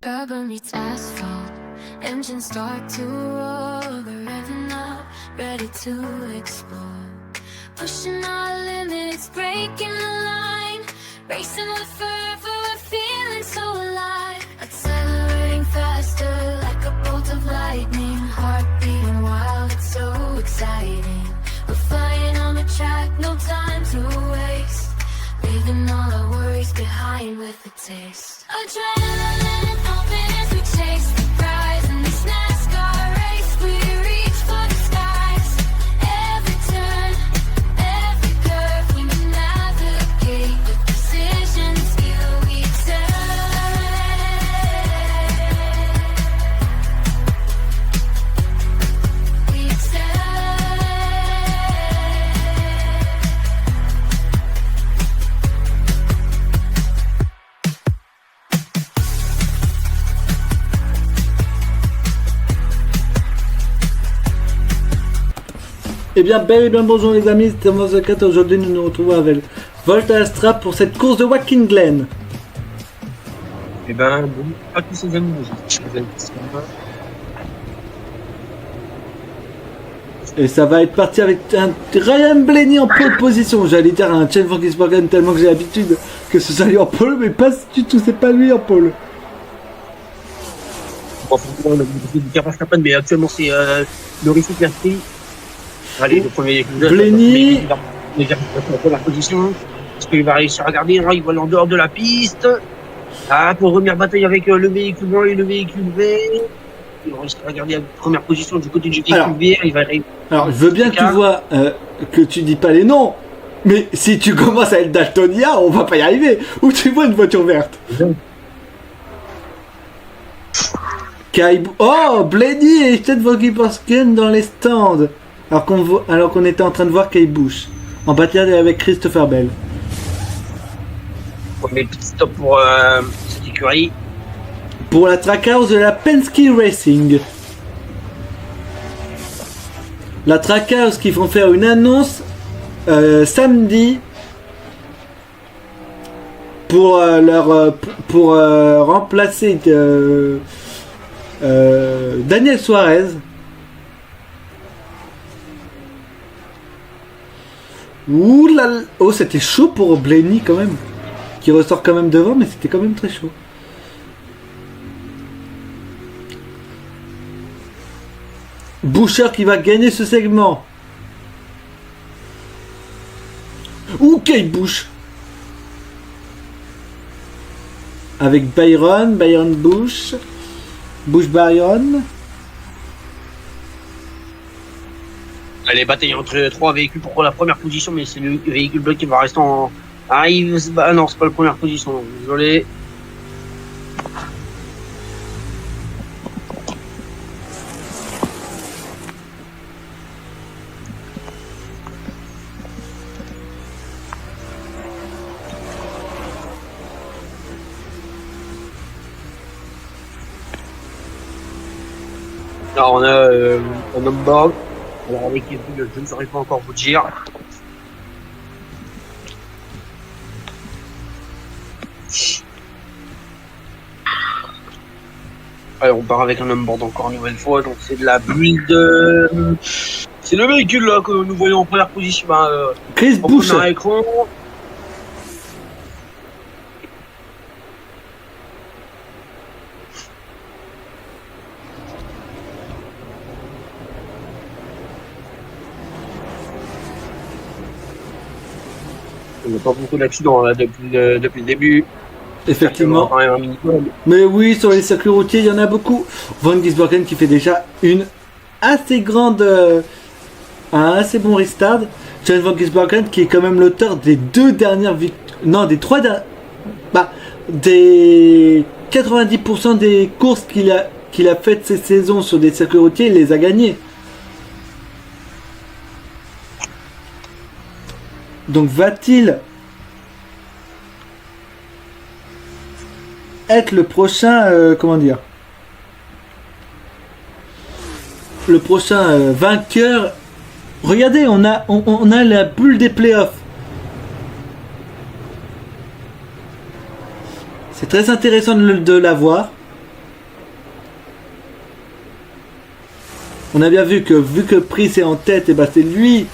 rubber meets asphalt. Engines start to roar, we're revving up, ready to explore. Pushing our limits, breaking the line, racing with fervor, we're feeling so alive. Accelerating faster like a bolt of lightning, heart beating wild, it's so exciting. We're flying on the track, no time to waste, leaving all our worries behind with a taste. Adrenaline pumping as we chase the prize in this NASCAR race. We reach for the skies. Every turn, every curve, we navigate with precision, skill we Eh bien, bel et bien bonjour les amis, c'est Thomas The Cat. Aujourd'hui nous nous retrouvons avec Volta Astra pour cette course de Watkins Glen. Eh ben, bon, à tous ces amis, Et ça va être parti avec un Ryan Blaney en pole position. J'allais dire un Chen Van Gisbergen tellement que j'ai l'habitude que ce soit lui en pole, mais pas du tout, c'est pas lui en pole. Bon, on a du Verstappen, mais actuellement c'est Norris qui a pris. Allez, le premier Blaney. Il va la position. Est-ce qu'il va réussir à garder? Il va aller en dehors de la piste. Ah, pour revenir bataille avec le véhicule blanc et le véhicule vert. Il va réussir à garder la première position du côté du véhicule vert. Il va alors, je veux bien que tu vois que tu dis pas les noms. Mais si tu commences à être daltonien, on va pas y arriver. Où tu vois une voiture verte? Oh, Blaney et Ted Volkswagen dans les stands. Alors qu'on était en train de voir Kyle Busch en bataille avec Christopher Bell. On met le petit stop pour cette écurie. Pour la Trackhouse de la Penske Racing. La Trackhouse qui vont faire une annonce samedi pour remplacer Daniel Suarez. Ouh là là. Oh, c'était chaud pour Blaney quand même, qui ressort quand même devant, mais c'était quand même très chaud. Boucher qui va gagner ce segment. Ouh, Kate Busch avec Byron Busch, Byron. Elle est bataille entre trois véhicules pour la première position, mais c'est le véhicule bleu qui va rester en. Ah, non, c'est pas la première position, désolé. Alors, on a un homme. Alors avec les boules, je ne saurais pas encore vous dire. Allez, on part avec un homme-board encore une nouvelle fois. Donc c'est de la build. C'est le véhicule là que nous voyons en première position. Chris Busch. Il n'y a pas beaucoup d'accidents là depuis le début. Effectivement. Mais oui, sur les circuits routiers, il y en a beaucoup. Van Gisbergen qui fait déjà une assez grande, un assez bon restart. Chen Van Gisbergen qui est quand même l'auteur des deux dernières victoires, non, des trois dernières, des 90% des courses qu'il a faites cette saison sur des circuits routiers, il les a gagnées. Donc va-t-il être le prochain, le prochain vainqueur? Regardez, on a la bulle des playoffs. C'est très intéressant de la voir. On a bien vu que Pris est en tête, et bah c'est lui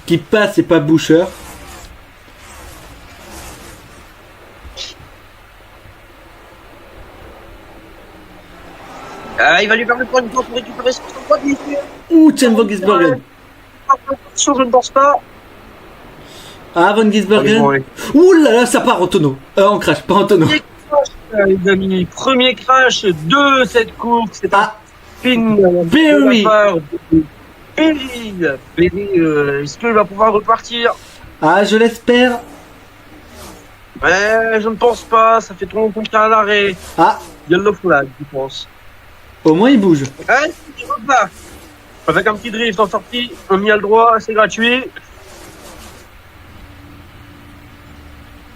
qui passe et pas Boucher. Il va lui permettre de prendre une fois pour récupérer son droit de l'issue. Ouh, tiens, Van Gisbergen. Je ne pense pas. Ah, Van Gisbergen. Ouh là là, ça part en tonneau. En crash, pas en tonneau. Les amis, premier crash de cette course. C'est un spin. Berry. Berry, est-ce qu'il va pouvoir repartir? Ah, je l'espère. Mais je ne pense pas. Ça fait trop longtemps qu'il est à l'arrêt. Ah, Yellow flag, je pense. au moins il bouge. Il repart. Avec un petit drift en sortie, on y a le droit, c'est gratuit.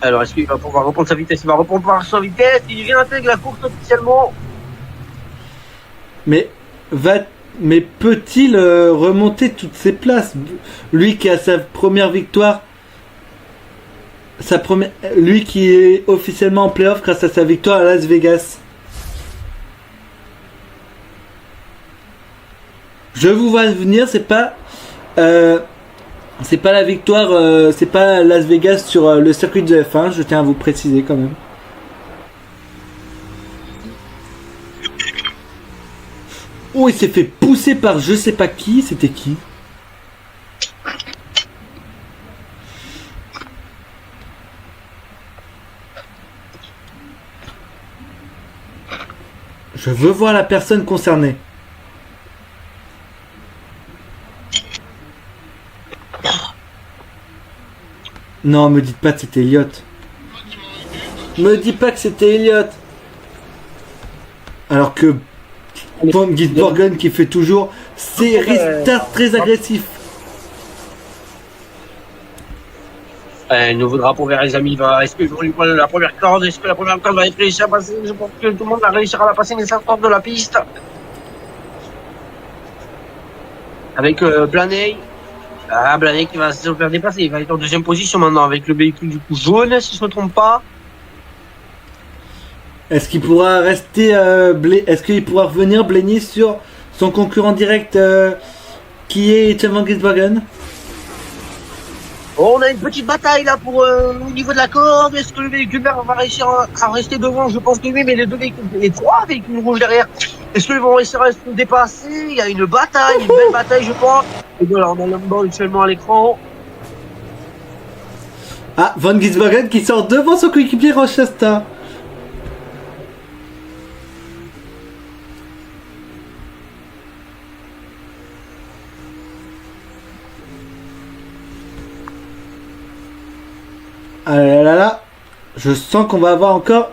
Alors, est-ce qu'il va pouvoir reprendre sa vitesse? Il va reprendre sa vitesse, il réintègre la course officiellement. Mais peut-il remonter toutes ses places? Lui qui a sa première victoire, lui qui est officiellement en playoff grâce à sa victoire à Las Vegas. Je vous vois venir, c'est pas la victoire, c'est pas Las Vegas sur le circuit de F1, je tiens à vous préciser quand même. Oh, il s'est fait pousser par je sais pas qui, c'était qui? Je veux voir la personne concernée. Non, me dites pas que c'était Elliot. Me dis pas que c'était Elliot. Alors que Van Gisbergen qui fait toujours ses restarts très agressifs. Nouveau drapeau vers les amis. Est-ce qu'ils vont lui prendre la première corde? Est-ce que la première corde va être réussie à passer? Je pense que tout le monde va réussir à la passer, mais ça sort de la piste. Avec Blaney. Ah, Blaney qui va se faire dépasser. Il va être en deuxième position maintenant avec le véhicule du coup jaune, si je ne me trompe pas. Est-ce qu'il pourra rester est-ce qu'il pourra revenir Blaney sur son concurrent direct qui est Van Gisbergen? On a une petite bataille là pour au niveau de la corde. Est-ce que le véhicule vert va réussir à rester devant? Je pense que oui, mais les trois véhicules rouges derrière, est-ce qu'ils vont réussir à se dépasser? Il y a une bataille, une belle bataille, je pense. Et voilà, on a l'homme actuellement à l'écran. Ah, Van Gisbergen qui sort devant son coéquipier Rochester. Ah là là là, je sens qu'on va avoir encore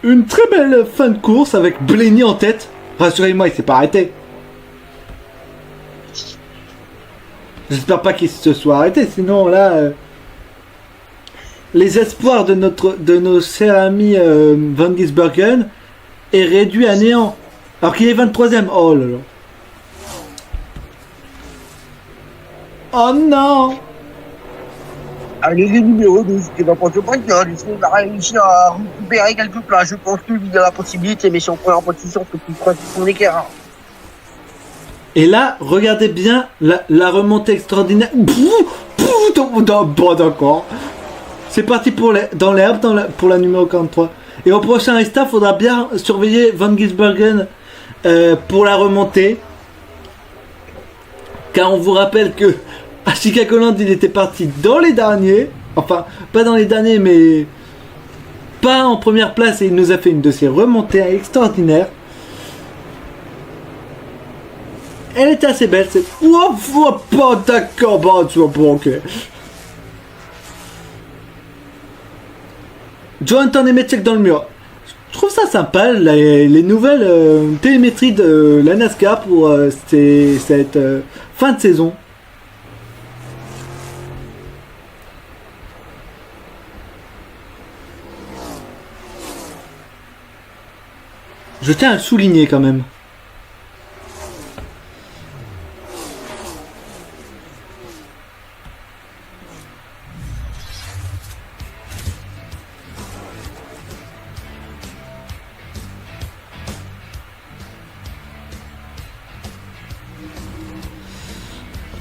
une très belle fin de course avec Blaney en tête. Rassurez-moi, il s'est pas arrêté. J'espère pas qu'il se soit arrêté, sinon là, les espoirs de nos chers amis Van Gisbergen est réduit à néant. Alors qu'il est 23ème. Oh là là. Oh non. Allez, le numéro 12 qui va prendre le point de corde. Est-ce qu'il va réussir à récupérer quelques places? Je pense qu'il a la possibilité, mais si on prend en position, il faut qu'il prenne son écart. Et là, regardez bien la remontée extraordinaire. Bon, d'accord. C'est parti dans l'herbe pour la numéro 43. Et au prochain restart, il faudra bien surveiller Van Gisbergen pour la remontée. Car on vous rappelle que à Chicagoland, il était parti dans les derniers. Enfin, pas dans les derniers, mais pas en première place. Et il nous a fait une de ses remontées extraordinaires. Elle était assez belle, c'est... Oh, pas d'accord, bah, tu vois, bon, ok. Jonathan Nemechek dans le mur. Je trouve ça sympa, les nouvelles télémétries de la NASCAR pour cette fin de saison. Je tiens à le souligner quand même.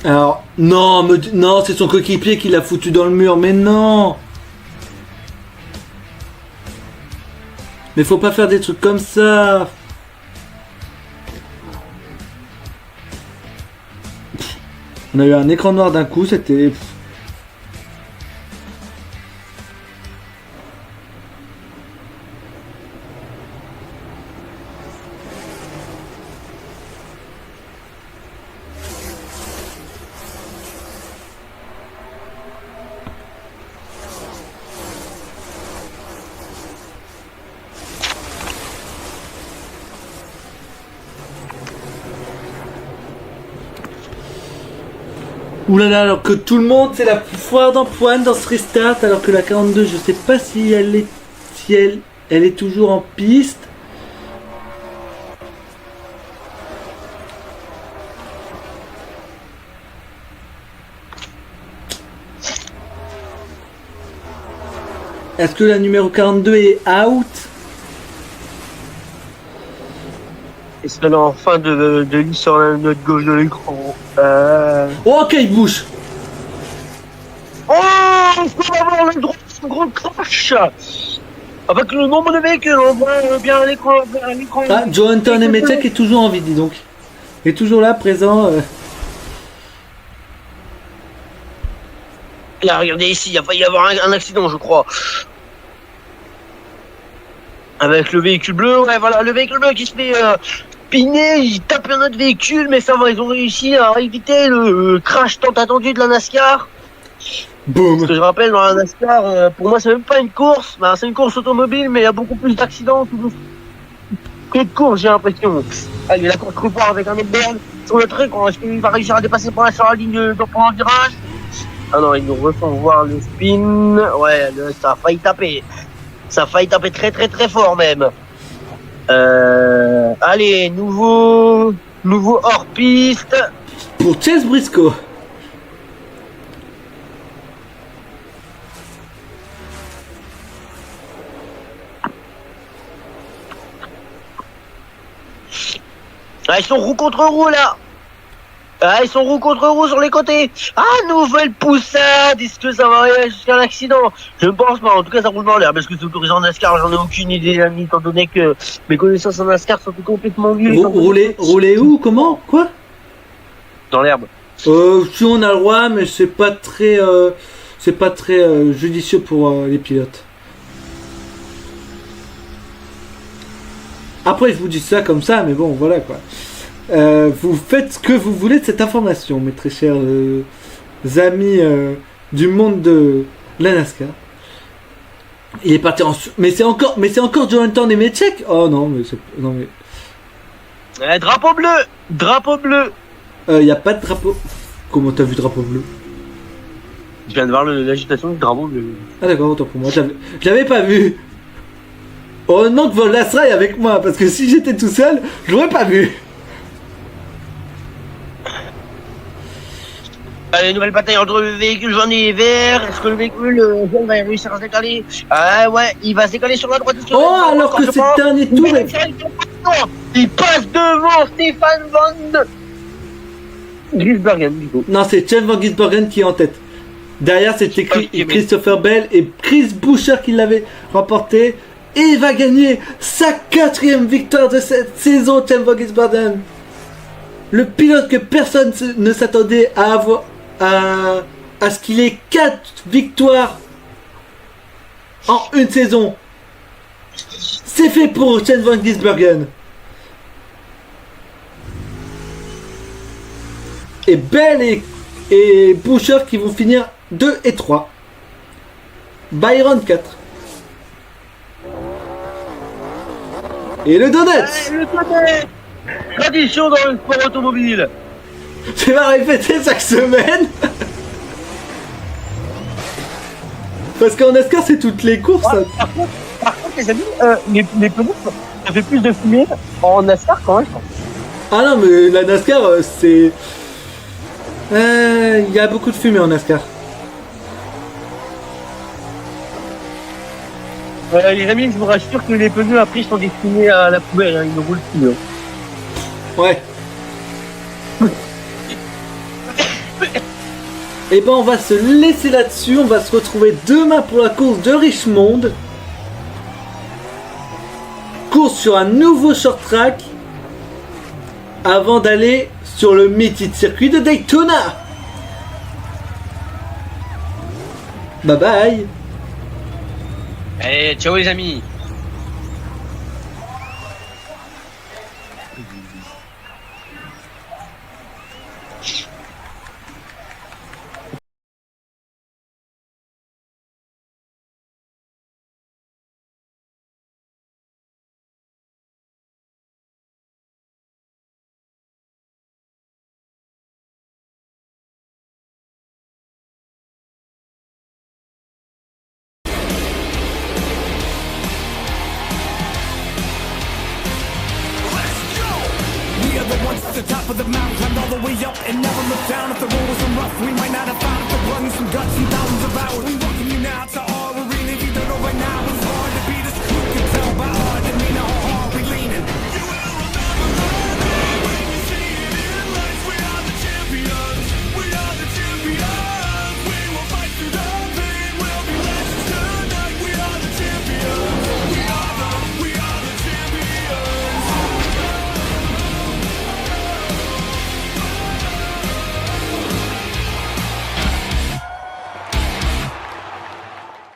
Alors, non, non, c'est son coéquipier qui l'a foutu dans le mur, mais non. Mais faut pas faire des trucs comme ça. On a eu un écran noir d'un coup, c'était... Oulala, alors que tout le monde, c'est la foire d'empoigne dans ce restart, alors que la 42, je sais pas si elle est toujours en piste. Est-ce que la numéro 42 est out? Et c'est en fin de ligne sur notre gauche de l'écran. Oh, ok, il bouge. Oh, on peut avoir le droit de gros crash. Avec le nombre de véhicules, on voit bien à l'écran. Ah, Johansson et Metchek est toujours en vie, dis donc. Il est toujours là, présent. Là, regardez ici, il a failli y avoir un accident, je crois. Avec le véhicule bleu, ouais, voilà, le véhicule bleu qui se fait piner, il tape un autre véhicule, mais ça va, ils ont réussi à éviter le crash tant attendu de la NASCAR. Boum. Parce que je rappelle, dans la NASCAR, pour moi, c'est même pas une course, bah, c'est une course automobile, mais il y a beaucoup plus d'accidents que de courses, j'ai l'impression. Allez, la course repart avec un autre berne sur le truc, est-ce qu'il va réussir à dépasser pour sur la ligne de pour un virage? Ah non, ils nous refont voir le spin. Ouais, ça a failli taper. Ça a failli taper très très très fort même. Allez, nouveau hors piste. Pour Chase Briscoe. Ah, ils sont roue contre roue là. Ah, ils sont roue contre roue sur les côtés. Ah, nouvelle poussade. Est-ce que ça va aller jusqu'à l'accident? Je ne pense pas. En tout cas, ça roule dans l'air. Parce que c'est autorisé en NASCAR, j'en ai aucune idée, ami, étant donné que mes connaissances en NASCAR sont complètement nulles. Rouler où? Comment? Quoi? Dans l'herbe. Si on a le droit, mais c'est pas très judicieux pour les pilotes. Après, je vous dis ça comme ça, mais bon, voilà quoi. Vous faites ce que vous voulez de cette information, mes très chers amis du monde de la NASCAR. Il est parti en... Mais c'est encore Johansson et Metchek. Oh non, mais c'est... Non, mais... Drapeau bleu. Drapeau bleu. Y a pas de drapeau... Comment t'as vu drapeau bleu? Je viens de voir l'agitation du drapeau bleu. Ah d'accord, autant pour moi. Je l'avais pas vu. Heureusement que Volasra est avec moi, parce que si j'étais tout seul, je l'aurais pas vu. Allez, nouvelle bataille entre le véhicule jaune et vert. Est-ce que le véhicule jaune va réussir à se décaler? Ah ouais, il va se décaler sur la droite. Oh, alors que c'est le dernier tour. Il passe devant Stéphane Van Gisbergen, du coup. Non, c'est Chen Van Gisbergen qui est en tête. Derrière, c'était Christopher Bell et Chris Buescher qui l'avait remporté. Et il va gagner sa 4e victoire de cette saison, Chen Van Gisbergen. Le pilote que personne ne s'attendait à avoir, à ce qu'il ait 4 victoires en une saison. C'est fait pour Chen Van Gisbergen. Et Bell et Buescher qui vont finir 2 et 3. Byron 4. Et le donut. Le donut. Tradition dans le sport automobile. Tu vas répéter chaque semaine. Parce qu'en NASCAR c'est toutes les courses. Ouais, par contre les amis, les pneus, ça fait plus de fumée en NASCAR quand même. Ah non mais la NASCAR c'est... Il y a beaucoup de fumée en NASCAR. Les amis, je vous rassure que les pneus après sont destinés à la poubelle, hein, ils ne roulent plus. Hein. Ouais. Et ben on va se laisser là-dessus, on va se retrouver demain pour la course de Richmond. Course sur un nouveau short track avant d'aller sur le mythique circuit de Daytona. Bye bye. Allez, ciao les amis. We are the ones at the top of the mountain, climbed all the way up and never looked down. If the road wasn't rough, we might not have found it. The run some guts and thousands of hours.